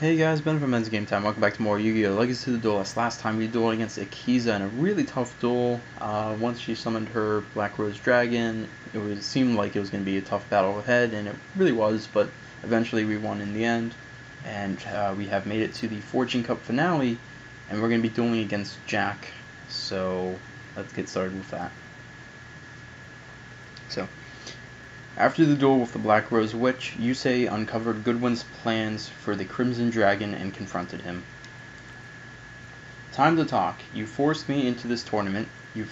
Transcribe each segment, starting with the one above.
Hey guys, Ben from BensGameTime. Welcome back to more Yu-Gi-Oh! Legacy of the Duelist. Last time we dueled against Akiza in a really tough duel. Once she summoned her Black Rose Dragon, it seemed like it was going to be a tough battle ahead, and it really was, but eventually we won in the end. And we have made it to the Fortune Cup finale, and we're going to be dueling against Jack. So let's get started with that. After the duel with the Black Rose Witch, Yusei uncovered Goodwin's plans for the Crimson Dragon and confronted him. Time to talk. You forced me into this tournament. You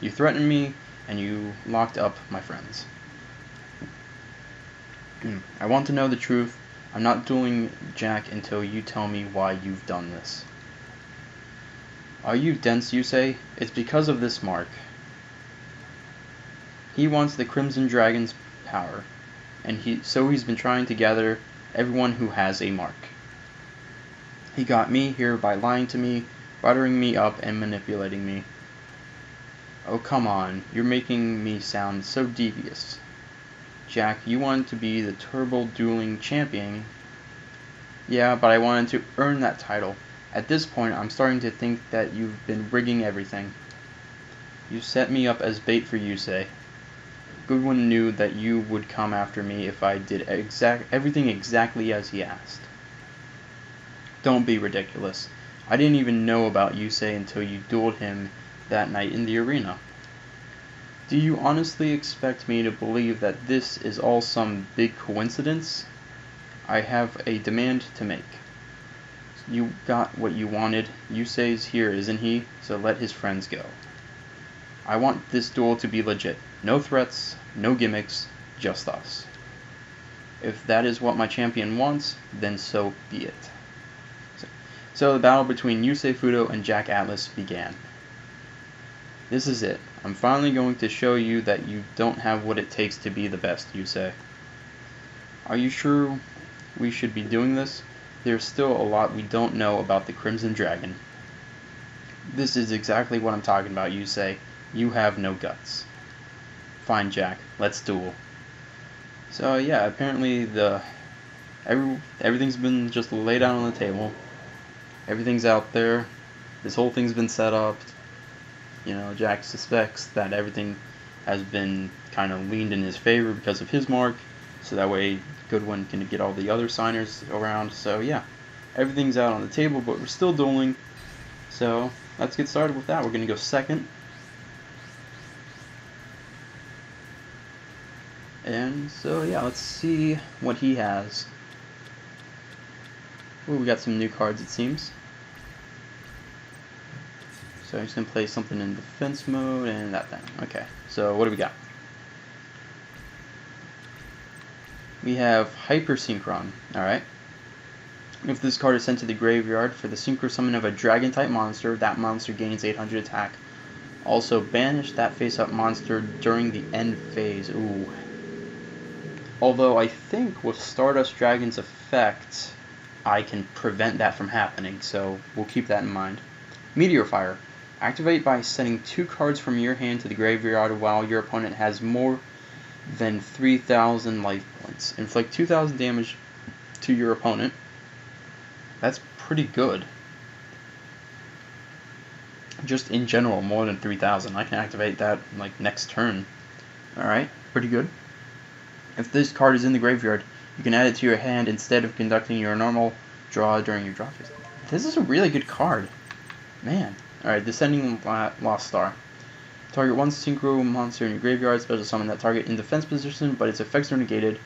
threatened me, and you locked up my friends. I want to know the truth. I'm not dueling Jack until you tell me why you've done this. Are you dense, Yusei? It's because of this mark. He wants the Crimson Dragon's power, and so he's been trying to gather everyone who has a mark. He got me here by lying to me, buttering me up, and manipulating me. Oh, come on, you're making me sound so devious. Jack, you wanted to be the Turbo Dueling Champion. Yeah, but I wanted to earn that title. At this point, I'm starting to think that you've been rigging everything. You set me up as bait for Yusei. Goodwin knew that you would come after me if I did everything exactly as he asked. Don't be ridiculous. I didn't even know about Yusei until you dueled him that night in the arena. Do you honestly expect me to believe that this is all some big coincidence? I have a demand to make. You got what you wanted. Yusei's here, isn't he? So let his friends go. I want this duel to be legit. No threats, no gimmicks, just us. If that is what my champion wants, then so be it. So the battle between Yusei Fudo and Jack Atlas began. This is it. I'm finally going to show you that you don't have what it takes to be the best, Yusei. Are you sure we should be doing this? There's still a lot we don't know about the Crimson Dragon. This is exactly what I'm talking about, Yusei. You have no guts. Fine, Jack. Let's duel. So yeah, apparently everything's been just laid out on the table. Everything's out there. This whole thing's been set up. You know, Jack suspects that everything has been kind of leaned in his favor because of his mark, so that way Goodwin can get all the other signers around. So yeah, everything's out on the table, but we're still dueling. So let's get started with that. We're gonna go second. And so yeah, let's see what he has. Ooh, we got some new cards, it seems. So I'm just going to play something in defense mode and that thing. Okay, so what do we got? We have Hyper Synchron. Alright. If this card is sent to the graveyard for the synchro summon of a dragon type monster, that monster gains 800 attack. Also banish that face up monster during the end phase. Ooh. Although I think with Stardust Dragon's effect, I can prevent that from happening, so we'll keep that in mind. Meteor Fire. Activate by sending 2 cards from your hand to the graveyard while your opponent has more than 3,000 life points. Inflict 2,000 damage to your opponent. That's pretty good. Just in general, more than 3,000. I can activate that like next turn. Alright, pretty good. If this card is in the graveyard, you can add it to your hand instead of conducting your normal draw during your draw phase. This is a really good card. Man. Alright, Descending Lost Star. Target one synchro monster in your graveyard, special summon that target in defense position, but its effects are negated.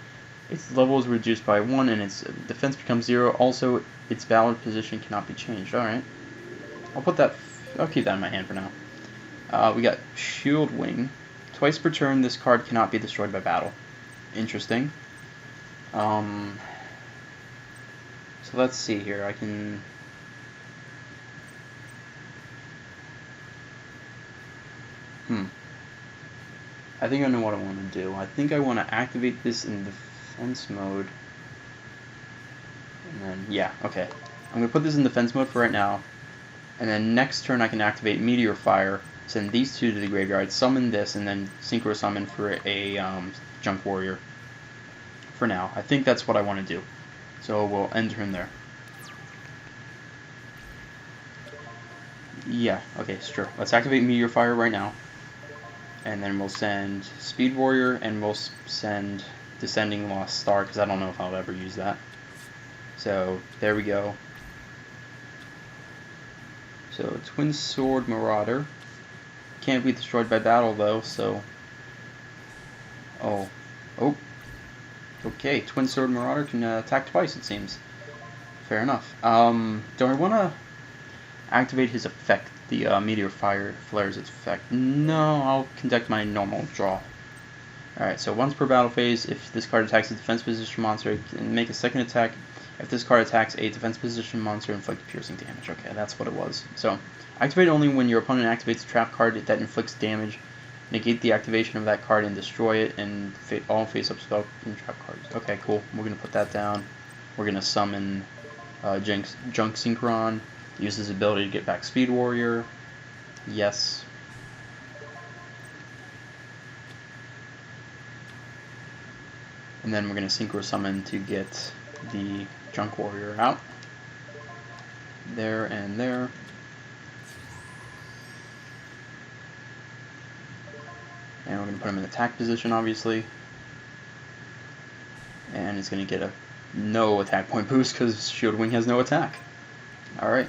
Its level is reduced by 1 and its defense becomes 0. Also, its valid position cannot be changed. Alright. I'll keep that in my hand for now. We got Shield Wing. Twice per turn, this card cannot be destroyed by battle. Interesting. So let's see here. I think I know what I want to do. I think I want to activate this in defense mode. And then, yeah, okay. I'm going to put this in defense mode for right now. And then next turn I can activate Meteor Fire, send these 2 to the graveyard, summon this, and then synchro summon for a Junk Warrior. For now. I think that's what I want to do. So we'll end turn there. Yeah, okay, sure. Let's activate Meteor Fire right now. And then we'll send Speed Warrior, and we'll send Descending Lost Star, because I don't know if I'll ever use that. So, there we go. So, Twin Sword Marauder. Can't be destroyed by battle, though, so... Oh. Okay, Twin Sword Marauder can attack twice, it seems. Fair enough. Do I want to activate his effect, the Meteor Fire Flare's effect? No, I'll conduct my normal draw. Alright, so once per battle phase, if this card attacks a defense position monster, it can make a second attack. If this card attacks a defense position monster, inflict piercing damage. Okay, that's what it was. So, activate only when your opponent activates a trap card that inflicts damage. Negate the activation of that card and destroy it, and all face-up spell and trap cards. Okay, cool. We're going to put that down. We're going to summon Junk Synchron. Use his ability to get back Speed Warrior. Yes. And then we're going to Synchro Summon to get the Junk Warrior out. There and there. And we're going to put him in attack position, obviously. And it's going to get a no attack point boost because Shield Wing has no attack. Alright.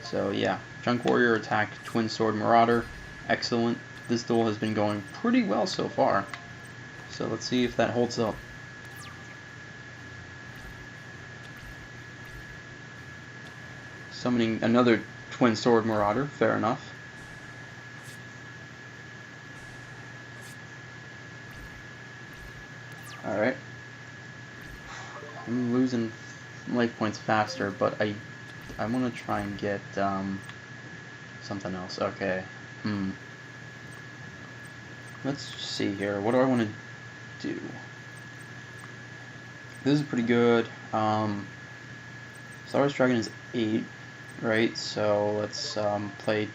So yeah, Junk Warrior attack Twin Sword Marauder. Excellent. This duel has been going pretty well so far. So let's see if that holds up. Summoning another Twin Sword Marauder, fair enough. Alright. I'm losing life points faster, but I want to try and get something else. Okay. Let's see here. What do I want to do? This is pretty good. Star Wars Dragon is 8, right? So let's play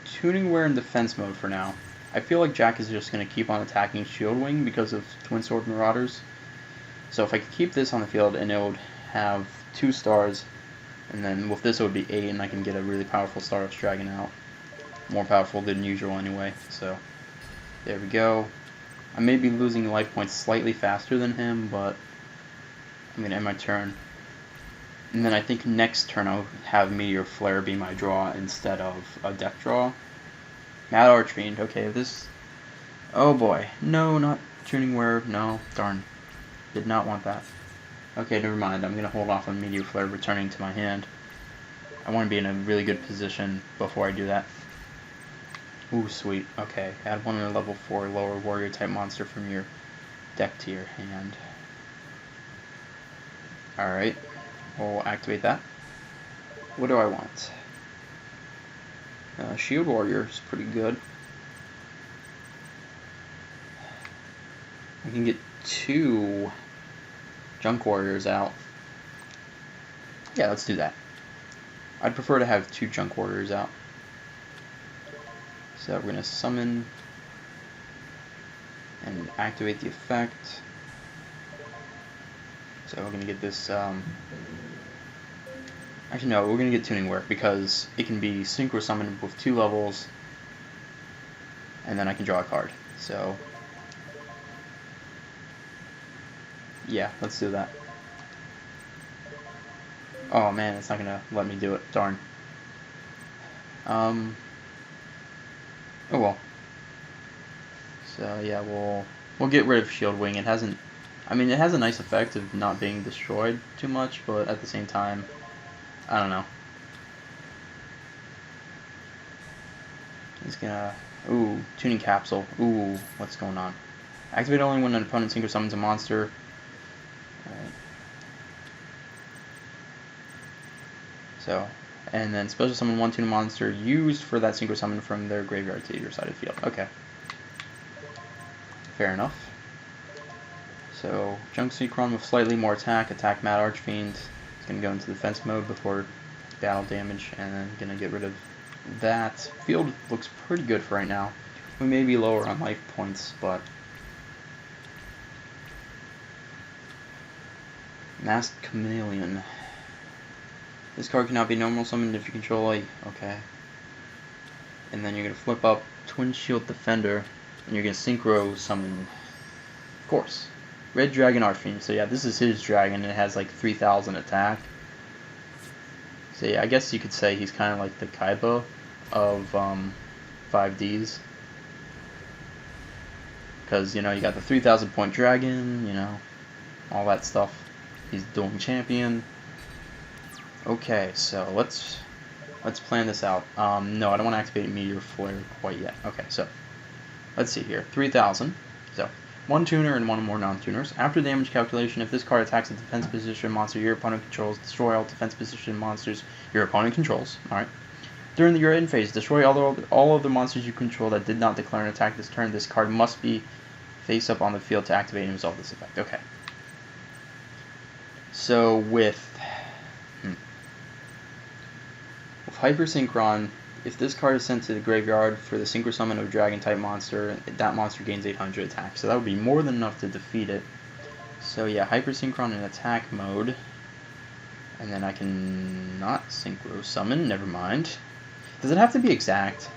Tuning Wear in defense mode for now. I feel like Jack is just going to keep on attacking Shield Wing because of Twin Sword Marauders. So if I could keep this on the field, and it would have 2 stars, and then with this it would be 8, and I can get a really powerful Star Wars Dragon out. More powerful than usual anyway, so there we go. I may be losing life points slightly faster than him, but I'm going to end my turn. And then I think next turn I'll have Meteor Flare be my draw instead of a death draw. Mad Archfiend, okay, this... Oh boy, no, not Tuning Wear, no, darn. Did not want that. Okay, never mind, I'm going to hold off on Meteor Flare returning to my hand. I want to be in a really good position before I do that. Ooh, sweet, okay, add 1 level 4 lower warrior type monster from your deck to your hand. Alright, we'll activate that. What do I want? Shield Warrior is pretty good. I can get 2 Junk Warriors out. Yeah, let's do that. I'd prefer to have 2 Junk Warriors out. So we're going to summon and activate the effect. So we're going to get this... Actually, no, we're going to get Tuning Wear because it can be Synchro Summoned with 2 levels, and then I can draw a card. So, yeah, let's do that. Oh man, it's not going to let me do it. Darn. Oh well. So yeah, we'll get rid of Shield Wing. It hasn't... I mean, it has a nice effect of not being destroyed too much, but at the same time... I don't know. He's gonna... Ooh, Tuning Capsule. Ooh, what's going on? Activate only when an opponent synchro summons a monster. Alright. So, and then special summon 1 tune monster used for that synchro summon from their graveyard to your side of the field. Okay. Fair enough. So, Junk Synchron with slightly more attack. Attack Mad Archfiend. Going to go into defense mode before battle damage, and then going to get rid of that. Field looks pretty good for right now. We may be lower on life points, but Masked Chameleon. This card cannot be normal summoned if you control a... Okay. And then you're going to flip up Twin Shield Defender, and you're going to Synchro Summon... Of course. Red Dragon Archfiend. So yeah, this is his dragon, and it has like 3,000 attack. So yeah, I guess you could say he's kind of like the Kaiba of 5Ds. Because, you know, you got the 3,000 point dragon, you know, all that stuff. He's dueling champion. Okay, so let's plan this out. No, I don't want to activate Meteor Flare quite yet. Okay, so let's see here. 3,000. So 1 tuner and 1 more non-tuners. After damage calculation, if this card attacks a defense position monster your opponent controls, destroy all defense position monsters your opponent controls. Alright. During your end phase, destroy all of the monsters you control that did not declare an attack this turn. This card must be face up on the field to activate and resolve this effect. Okay. So with Hyper Synchron, if this card is sent to the graveyard for the Synchro Summon of Dragon type monster, that monster gains 800 attack. So that would be more than enough to defeat it. So yeah, Hyper Synchron in attack mode. And then I can not Synchro Summon, never mind. Does it have to be exact?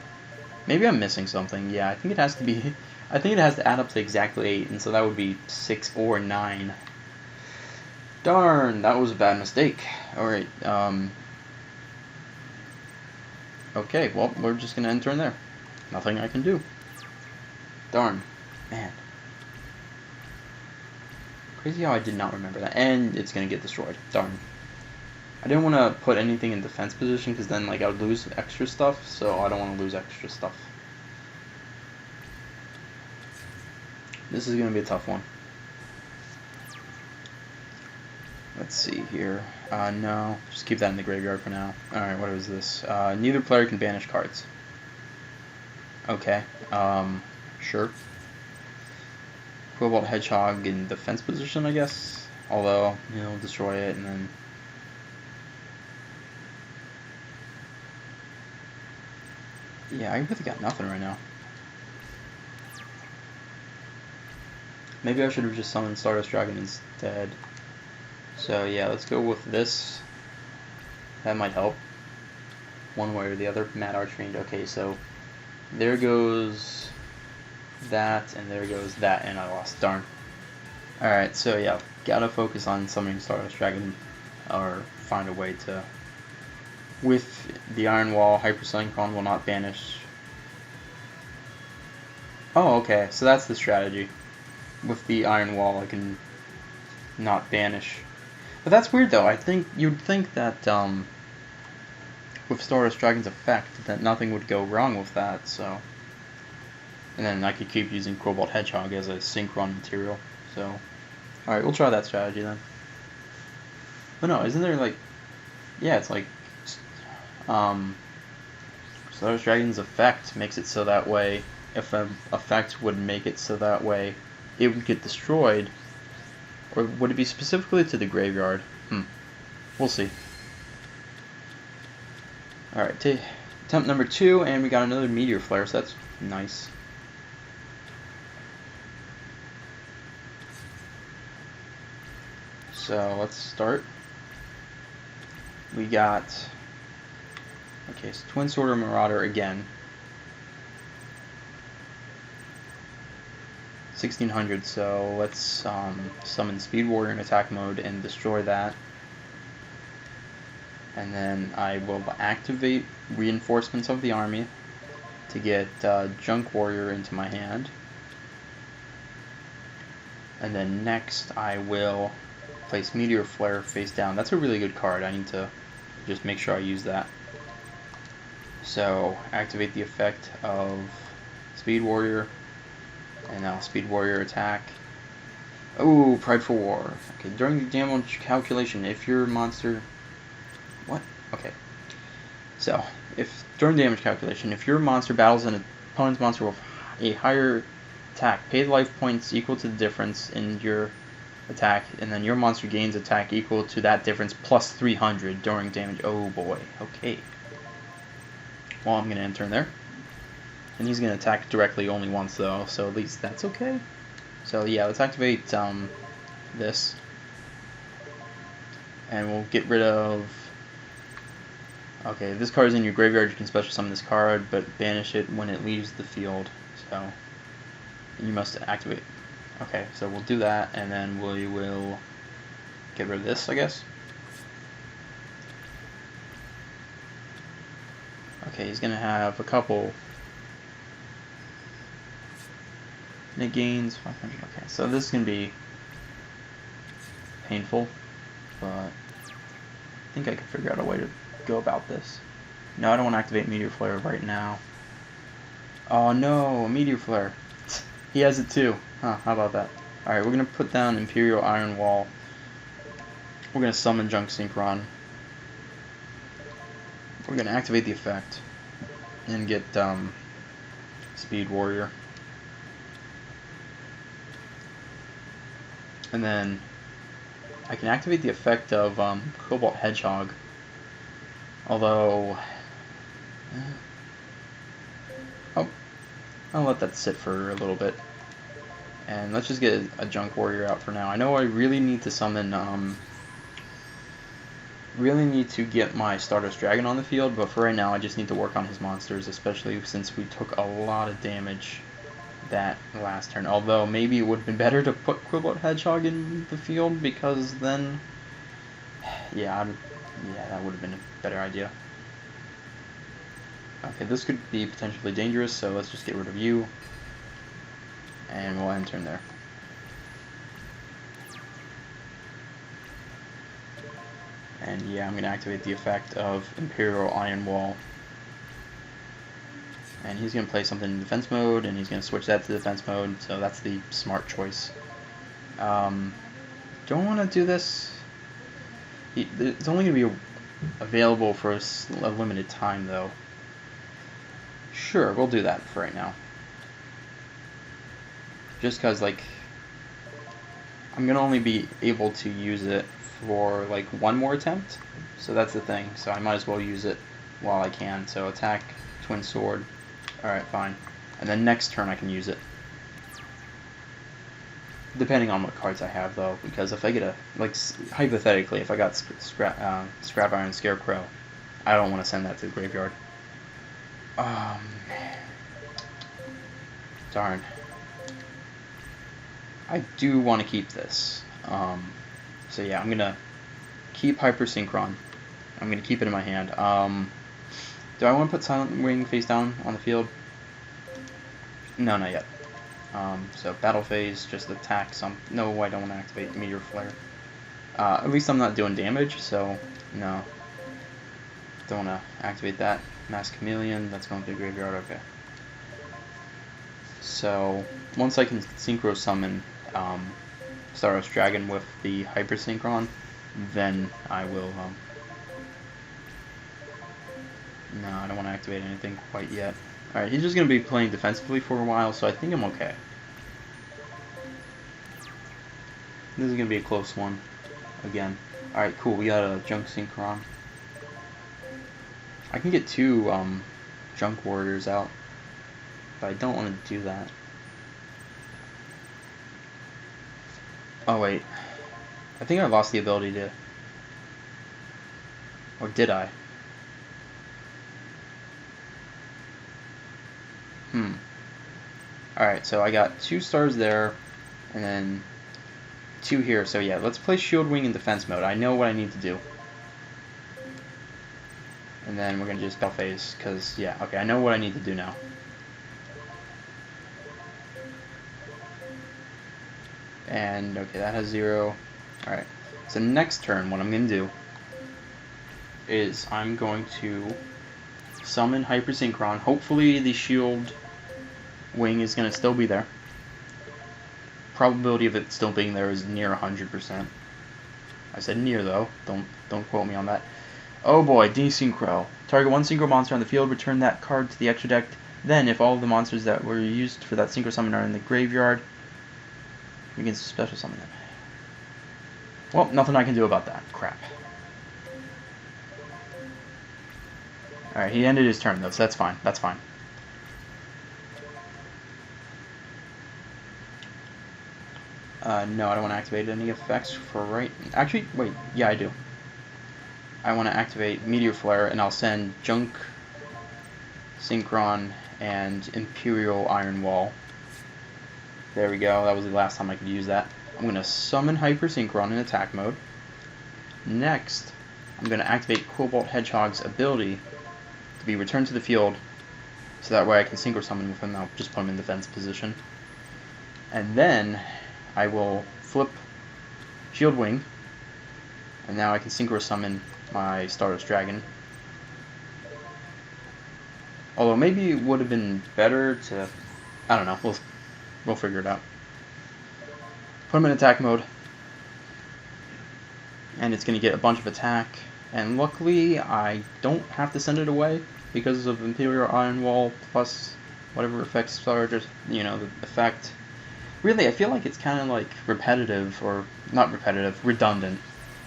Maybe I'm missing something. Yeah, I think it has to be... I think it has to add up to exactly 8, and so that would be 6 or 9. Darn, that was a bad mistake. Alright, okay, well, we're just gonna end turn there. Nothing I can do. Darn. Man. Crazy how I did not remember that. And it's gonna get destroyed. Darn. I didn't want to put anything in defense position, because then, like, I would lose extra stuff, so I don't want to lose extra stuff. This is going to be a tough one. Let's see here. No, just keep that in the graveyard for now. Alright, what is this? Neither player can banish cards. Okay, sure. Cobalt Hedgehog in defense position, I guess. Although, you know, destroy it and then... Yeah, I really got nothing right now. Maybe I should have just summoned Stardust Dragon instead. So yeah, let's go with this. That might help. One way or the other. Mad Archfiend. Okay, so there goes that, and there goes that, and I lost. Darn. Alright, so yeah, gotta focus on summoning Stardust Dragon, or find a way to... With the Iron Wall, Hyper Synchron will not banish. Oh, okay, so that's the strategy. With the Iron Wall, I can not banish. But that's weird, though. I think you'd think that with Stardust Dragon's effect, that nothing would go wrong with that. So, and then I could keep using Cobalt Hedgehog as a Synchron material. So, all right, we'll try that strategy then. But no, isn't there like, yeah, it's like. Stardust Dragon's effect makes it so that way, if an effect would make it so that way it would get destroyed, or would it be specifically to the graveyard? We'll see. Alright, attempt number 2, and we got another Meteor Flare, so that's nice. So let's start. We got... Okay, so Twin Sword Marauder again. 1600, so let's summon Speed Warrior in attack mode and destroy that. And then I will activate Reinforcements of the Army to get Junk Warrior into my hand. And then next I will place Meteor Flare face down. That's a really good card. I need to just make sure I use that. So activate the effect of Speed Warrior. And now Speed Warrior attack. Oh, Prideful War. Okay, during the damage calculation, if your monster... What? Okay. So, if during damage calculation, if your monster battles an opponent's monster with a higher attack, pay the life points equal to the difference in your attack, and then your monster gains attack equal to that difference plus 300 during damage. Oh boy. Okay. Well, I'm going to end turn there. And he's going to attack directly only once, though, so at least that's okay. So, yeah, let's activate this. And we'll get rid of... Okay, if this card is in your graveyard, you can special summon this card, but banish it when it leaves the field. So, you must activate. Okay, so we'll do that, and then we will get rid of this, I guess. Okay, he's gonna have a couple It gains 500. Okay, so this is gonna be painful, but I think I can figure out a way to go about this. No, I don't want to activate Meteor Flare right now. Oh no, a Meteor Flare. He has it too. Huh, how about that? Alright, we're gonna put down Imperial Iron Wall. We're gonna summon Junk Synchron. We're gonna activate the effect and get Speed Warrior. And then I can activate the effect of Cobalt Hedgehog. Although, oh, I'll let that sit for a little bit. And let's just get a Junk Warrior out for now. I know I really need to summon, really need to get my Stardust Dragon on the field, but for right now I just need to work on his monsters, especially since we took a lot of damage that last turn. Although maybe it would have been better to put Cobalt Hedgehog in the field, because then, yeah, that would have been a better idea. Okay, this could be potentially dangerous, so let's just get rid of you, and we'll end turn there. And yeah, I'm going to activate the effect of Imperial Iron Wall. And he's going to play something in defense mode, and he's going to switch that to defense mode, so that's the smart choice. Don't want to do this. It's only going to be available for a limited time, though. Sure, we'll do that for right now. Just because, like, I'm going to only be able to use it for, like, one more attempt. So that's the thing. So I might as well use it while I can. So attack, Twin Sword. Alright, fine. And then next turn I can use it. Depending on what cards I have, though. Because if I get a... Like, hypothetically, if I got Scrap Iron Scarecrow, I don't want to send that to the graveyard. Darn. I do want to keep this. So yeah, I'm going to keep Hyper Synchron. I'm going to keep it in my hand. Do I want to put Silent Wing face down on the field? No, not yet. So Battle Phase, just attack some... No, I don't want to activate Meteor Flare. At least I'm not doing damage, so no. Don't want to activate that. Mass Chameleon, that's going to the graveyard, okay. So, once I can Synchro Summon Stardust Dragon with the Hyper Synchron, then I will... No, I don't want to activate anything quite yet. Alright, he's just going to be playing defensively for a while, so I think I'm okay. This is going to be a close one. Again. Alright, cool, we got a Junk Synchron. I can get two Junk Warriors out, but I don't want to do that. Oh wait, I think I lost the ability to... Or did I? Alright, so I got 2 stars there, and then 2 here. So yeah, let's play Shield Wing in defense mode. I know what I need to do. And then we're going to just Battle Phase, because, yeah, okay, I know what I need to do now. And, okay, that has 0. Alright, so next turn, what I'm going to do is I'm going to summon Hyper Synchron. Hopefully the Shield Wing is going to still be there. Probability of it still being there is near 100%. I said near, though. Don't quote me on that. Oh boy, Desynchro. Target 1 Synchro monster on the field, return that card to the extra deck. Then, if all of the monsters that were used for that Synchro summon are in the graveyard, we can special summon them. Well, nothing I can do about that. Crap. Alright, he ended his turn, though, so that's fine. That's fine. No, I don't want to activate any effects for right... Actually, wait. Yeah, I do. I want to activate Meteor Flare, and I'll send Junk, Synchron, and Imperial Iron Wall. There we go, that was the last time I could use that. I'm going to summon Hyper Synchron in attack mode. Next, I'm going to activate Cobalt Hedgehog's ability to be returned to the field, so that way I can Synchro Summon with him. I'll just put him in defense position. And then I will flip Shield Wing, and now I can Synchro Summon my Stardust Dragon. Although maybe it would have been better to, I don't know, we'll figure it out. Put him in attack mode, and it's going to get a bunch of attack, and luckily I don't have to send it away because of Imperial Iron Wall plus whatever effects are just, you know, the effect. Really, I feel like it's kind of like repetitive, or not repetitive, redundant,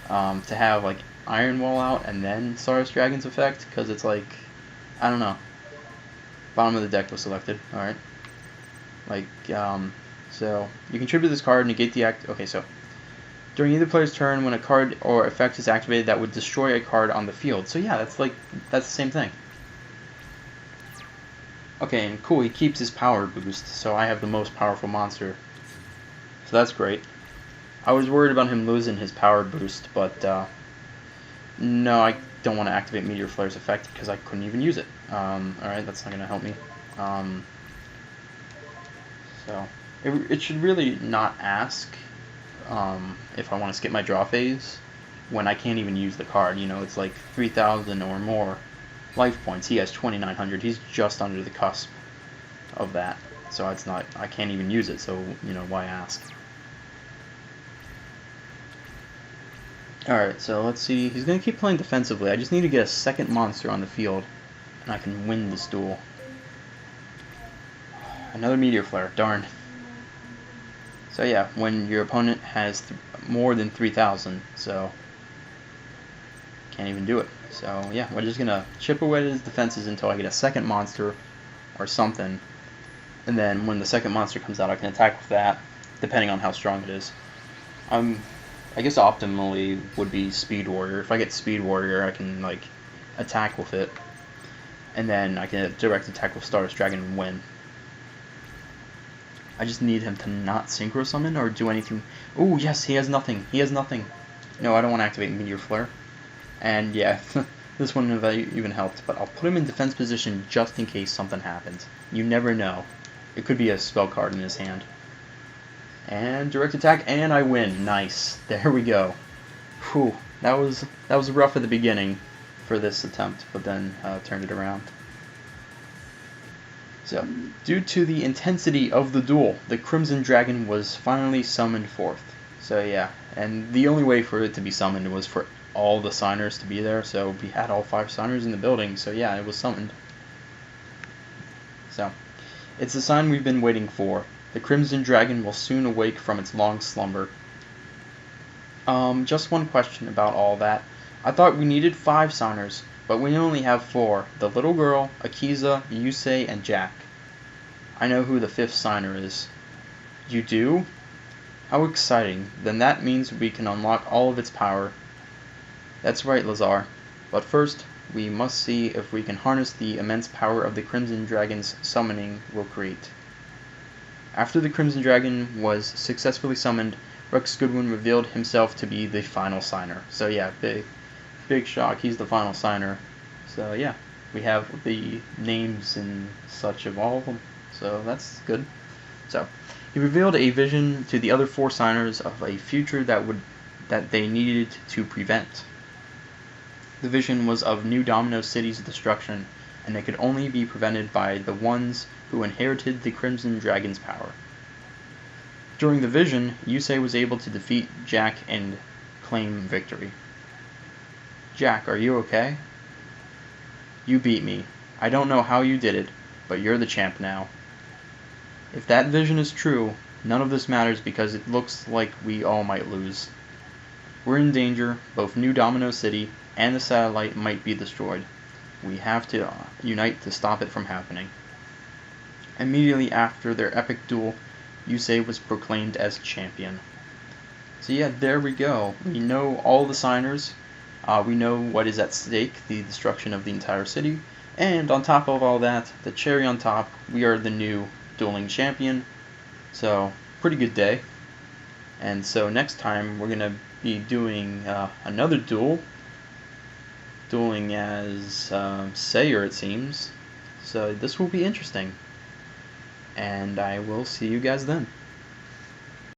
to have like Iron Wall out and then Stardust Dragon's effect, because it's like, I don't know. Bottom of the deck was selected, alright. Like, so you contribute this card, negate the act. Okay, so during either player's turn, when a card or effect is activated that would destroy a card on the field. So yeah, that's the same thing. Okay, and cool, he keeps his power boost, so I have the most powerful monster. So that's great. I was worried about him losing his power boost, but no, I don't want to activate Meteor Flare's effect because I couldn't even use it. Alright, that's not going to help me. So it should really not ask if I want to skip my draw phase when I can't even use the card. You know, it's like 3,000 or more life points. He has 2,900. He's just under the cusp of that. So it's not, I can't even use it, so, you know, why ask? Alright, so let's see. He's going to keep playing defensively. I just need to get a second monster on the field, and I can win this duel. Another Meteor Flare, darn. So yeah, when your opponent has more than 3,000, so can't even do it. So yeah, we're just gonna chip away at his defenses until I get a second monster or something, and then when the second monster comes out, I can attack with that, depending on how strong it is. I guess optimally would be Speed Warrior. If I get Speed Warrior, I can like attack with it, and then I can direct attack with Stardust Dragon and win. I just need him to not Synchro Summon or do anything. Oh yes, he has nothing. He has nothing. No, I don't want to activate Meteor Flare. And yeah, this wouldn't have even helped, but I'll put him in defense position just in case something happens. You never know. It could be a spell card in his hand. And direct attack, and I win. Nice. There we go. Whew, that was rough at the beginning for this attempt, but then turned it around. So, due to the intensity of the duel, the Crimson Dragon was finally summoned forth. So yeah, and the only way for it to be summoned was for all the signers to be there, so we had all 5 signers in the building, so yeah, it was summoned. So, it's a sign we've been waiting for. The Crimson Dragon will soon awake from its long slumber. Just one question about all that. I thought we needed 5 signers, but we only have 4. The little girl, Akiza, Yusei, and Jack. I know who the 5th signer is. You do? How exciting. Then that means we can unlock all of its power. That's right, Lazar. But first, we must see if we can harness the immense power of the Crimson Dragon's summoning will create. After the Crimson Dragon was successfully summoned, Rex Goodwin revealed himself to be the final signer. So yeah, big shock, he's the final signer. So yeah, we have the names and such of all of them, so that's good. So he revealed a vision to the other 4 signers of a future that they needed to prevent. The vision was of New Domino City's destruction, and it could only be prevented by the ones who inherited the Crimson Dragon's power. During the vision, Yusei was able to defeat Jack and claim victory. Jack, are you okay? You beat me. I don't know how you did it, but you're the champ now. If that vision is true, none of this matters because it looks like we all might lose. We're in danger. Both New Domino City and the satellite might be destroyed. We have to unite to stop it from happening. Immediately after their epic duel, Yusei was proclaimed as champion. So yeah, there we go. We know all the signers. We know what is at stake, the destruction of the entire city, and on top of all that, the cherry on top, we are the new dueling champion. So, pretty good day. And so next time we're going to be doing another duel, dueling as Sayer, it seems. So this will be interesting. And I will see you guys then.